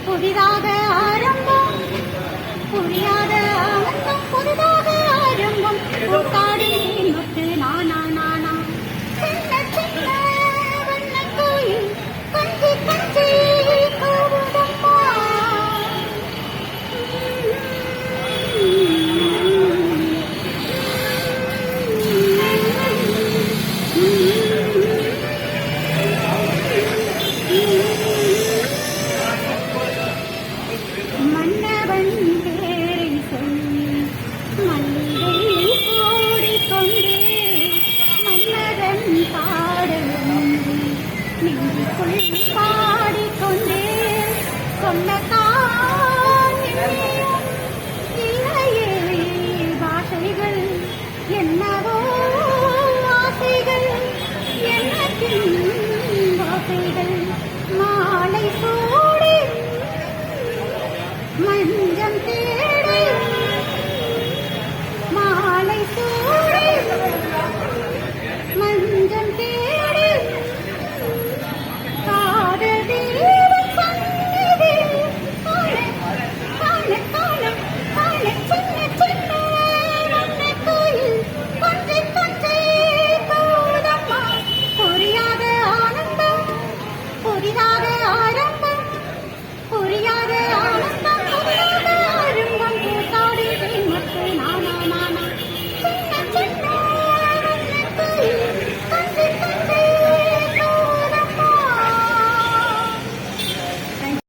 புதிதாக ஆரம்பம் புரியாத ஆனந்தம் புதிதாக ஆரம்பம் கூட்டாடி முத்து நானா நானா சின்ன சின்ன வண்ண கோயில் கொஞ்சி கொஞ்சி கூவுதம்மா மன்னவன் பேரை சொல்லி மல்லிகை ஓடிக்கொண்டே மன்னவன் பாடலும் நெஞ்சுக்குள் பாடிக்கொண்டே சொன்னதான்